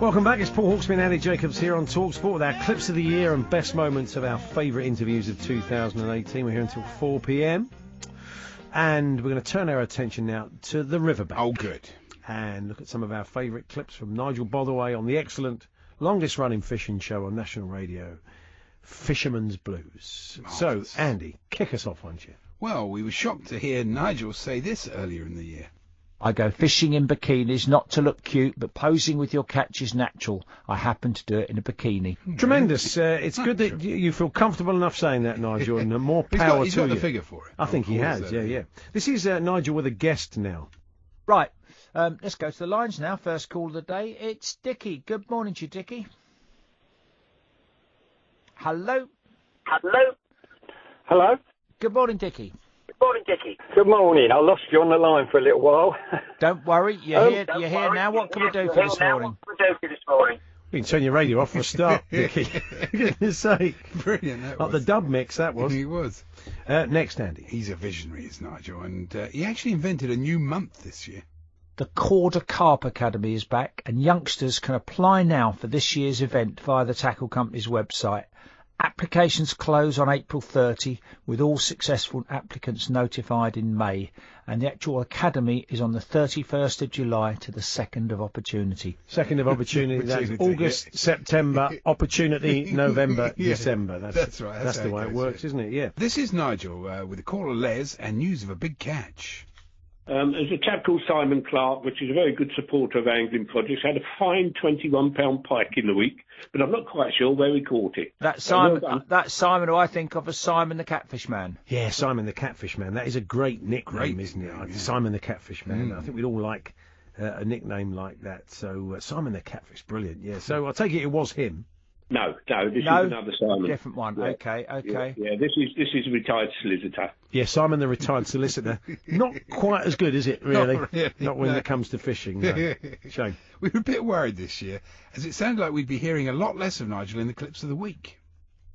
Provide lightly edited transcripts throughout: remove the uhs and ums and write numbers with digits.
Welcome back. It's Paul Hawksbee and Andy Jacobs here on talkSPORT with our clips of the year and best moments of our favourite interviews of 2018. We're here until 4 p.m. and we're going to turn our attention now to the riverbank. Oh, good. And look at some of our favourite clips from Nigel Botherway on the excellent, longest-running fishing show on national radio, Fisherman's Blues. Marvellous. So, Andy, kick us off, won't you? Well, we were shocked to hear Nigel say this earlier in the year. I go fishing in bikinis, not to look cute, but posing with your catch is natural. I happen to do it in a bikini. Tremendous. It's good that you feel comfortable enough saying that, Nigel, and more power to you. He's got the figure for it. I think he has, yeah. This is Nigel with a guest now. Right, let's go to the lines now. First call of the day, it's Dickie. Good morning to you, Dickie. Hello? Hello? Hello? Good morning, Dickie. Good morning, Dickie. Good morning. I lost you on the line for a little while. Don't worry, you're here now. What can we do for this morning? You can turn your radio off for a start, Dickie. For goodness sake. Brilliant, that Like was. the dub mix, that was. He was. Next, Andy. He's a visionary, is Nigel, and he actually invented a new month this year. The Corder Carp Academy is back, and youngsters can apply now for this year's event via the Tackle Company's website. Applications close on April 30, with all successful applicants notified in May, and the actual academy is on the 31st of July to the 2nd of Opportunity. 2nd of Opportunity, that's August, September, Opportunity, November, December. That's right. That's the way it works, isn't it? Yeah. This is Nigel with a caller Les and news of a big catch. There's a chap called Simon Clark, which is a very good supporter of angling projects, had a fine £21 pike in the week, but I'm not quite sure where he caught it. That's Simon who I think of as Simon the Catfish Man. Yeah, Simon the Catfish Man. That is a great nickname, isn't it? Yeah. Simon the Catfish Man. I think we'd all like a nickname like that. So Simon the Catfish, brilliant. Yeah. So I take it was him. No, this is another Simon. Different one. Yeah. Okay. Yeah, this is a retired solicitor. Yeah, Simon the retired solicitor. Not quite as good, is it, really? Not when it comes to fishing. No. Shame. We were a bit worried this year, as it sounded like we'd be hearing a lot less of Nigel in the clips of the week.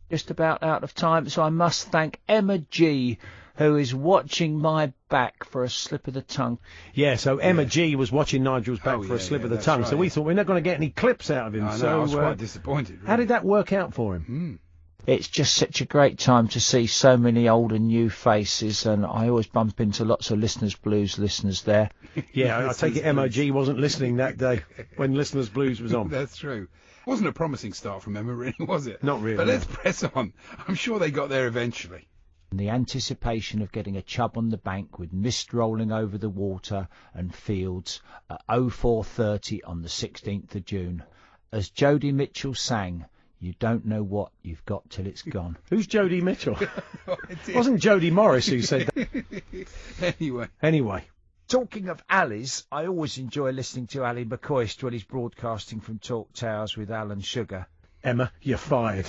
Just about out of time, so I must thank Emma G, who is watching my back for a slip of the tongue. Yeah, so Emma G was watching Nigel's back for a slip of the tongue, so we thought we're not going to get any clips out of him. I was quite disappointed. Really. How did that work out for him? It's just such a great time to see so many old and new faces, and I always bump into lots of Listeners Blues listeners there. Yeah, I take it MOG wasn't listening that day when Listeners Blues was on. That's true. Wasn't a promising start from Emma, really, was it? Not really. But let's press on. I'm sure they got there eventually. The anticipation of getting a chub on the bank with mist rolling over the water and fields at 04:30 on the 16th of June. As Jodie Mitchell sang, you don't know what you've got till it's gone. Who's Jodie Mitchell? Wasn't Jodie Morris who said that? Anyway. Talking of Ali's, I always enjoy listening to Ali McCoist when he's broadcasting from Talk Towers with Alan Sugar. Emma, you're fired.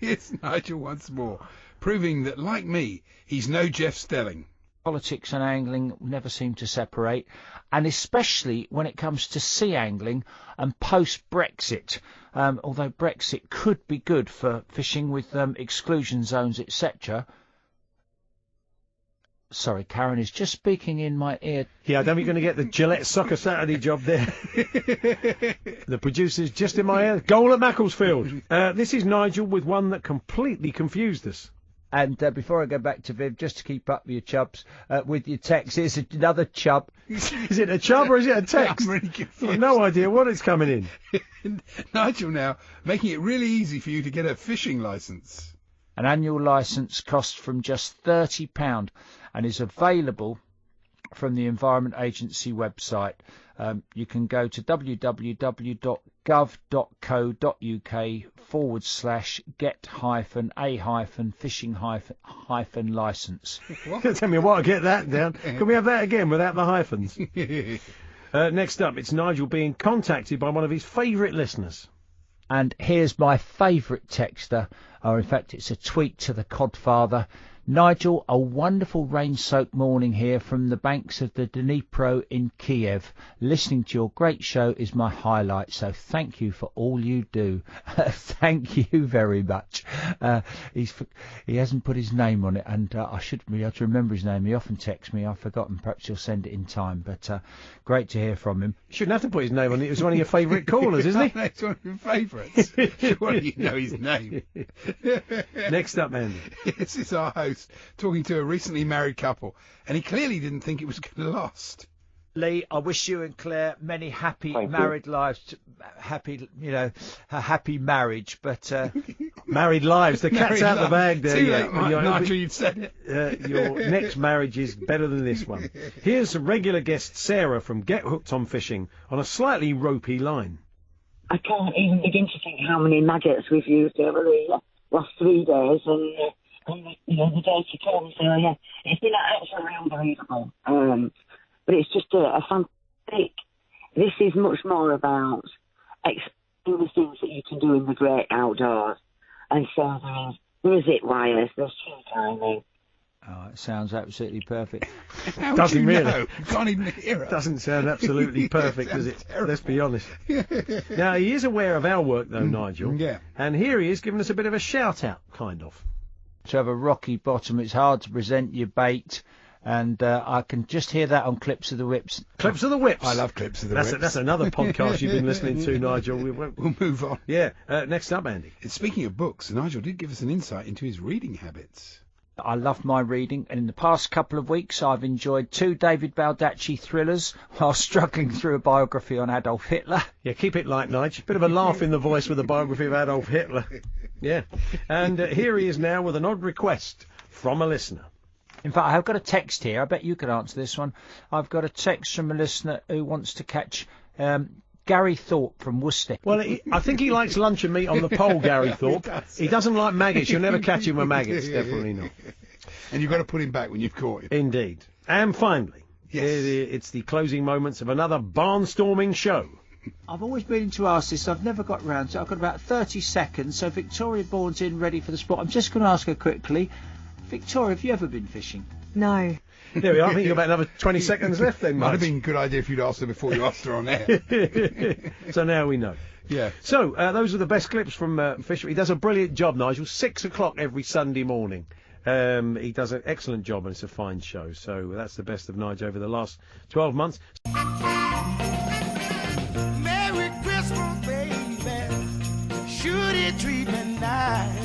Here's Nigel once more, proving that, like me, he's no Jeff Stelling. Politics and angling never seem to separate, and especially when it comes to sea angling and post-Brexit. Although Brexit could be good for fishing with exclusion zones, etc. Sorry, Karen is just speaking in my ear. Yeah, I don't think you're going to get the Gillette Soccer Saturday job there. The producer's just in my ear. Goal at Macclesfield. This is Nigel with one that completely confused us. And before I go back to Viv, just to keep up with your chubs, with your text, here's another chub. Is it a chub or is it a text? I'm really confused. I've no idea what is coming in. Nigel now making it really easy for you to get a fishing licence. An annual licence costs from just £30 and is available from the Environment Agency website. You can go to www.gov.co.uk/get-a-fishing-licence. Tell me what, I get that down. Can we have that again without the hyphens? Next up, it's Nigel being contacted by one of his favourite listeners. And here's my favourite texter, or in fact it's a tweet to the Codfather. Nigel, a wonderful rain-soaked morning here from the banks of the Dnipro in Kiev. Listening to your great show is my highlight, so thank you for all you do. Thank you very much. He hasn't put his name on it, and I should be able to remember his name. He often texts me. I've forgotten. Perhaps he'll send it in time, but great to hear from him. You shouldn't have to put his name on it. It was one of your favourite callers, isn't he? It's one of your favourites. Surely you know his name. Next up, Andy. This is our host talking to a recently married couple, and he clearly didn't think it was going to last. Lee, I wish you and Claire many happy Thank married lives, a happy marriage, but Married lives. The cat's Married out the lives. bag there. Too Yeah. late, Nigel, you'd said it. Your next marriage is better than this one. Here's regular guest Sarah from Get Hooked on Fishing on a slightly ropey line. I can't even begin to think how many maggots we've used over the last 3 days and the day to come. So, yeah, it's been absolutely unbelievable. But it's just a fantastic... This is much more about exploring the things that you can do in the great outdoors. And so there is it wireless, there's tree climbing. Oh, it sounds absolutely perfect. How Doesn't would you really. know? You can't even hear it. Doesn't sound absolutely perfect, does it? terrible. Let's be honest. Now, he is aware of our work, though, Nigel. Yeah. And here he is giving us a bit of a shout-out, kind of. To have a rocky bottom, it's hard to present your bait, and I can just hear that on Clips of the Whips. Clips of the Whips. I love Clips of the Whips. That's another podcast you've been listening to, Nigel. We'll move on. Yeah. Next up, Andy. And speaking of books, Nigel did give us an insight into his reading habits. I love my reading, and in the past couple of weeks I've enjoyed 2 David Baldacci thrillers while struggling through a biography on Adolf Hitler. Yeah, keep it light, Nigel. Bit of a laugh in the voice with a biography of Adolf Hitler. Yeah. And here he is now with an odd request from a listener. In fact, I've got a text here. I bet you could answer this one. I've got a text from a listener who wants to catch Gary Thorpe from Worcester. Well, I think he likes lunch and meat on the pole, Gary Thorpe. He doesn't like maggots. You'll never catch him with maggots. Definitely not. And you've got to put him back when you've caught him. Indeed. And finally, Yes. it's the closing moments of another barnstorming show. I've always been to ask this. I've never got round to it. I've got about 30 seconds. So Victoria Bourne's in, ready for the spot. I'm just going to ask her quickly. Victoria, have you ever been fishing? No. There we are. I think you've got about another 20 seconds left then, Might have mate. been a good idea if you'd asked her before you asked her on air. So now we know. Yeah. So, those are the best clips from Fisher. He does a brilliant job, Nigel. 6 o'clock every Sunday morning. He does an excellent job, and it's a fine show. So that's the best of Nigel over the last 12 months. Merry Christmas, baby. Should it treat me nice?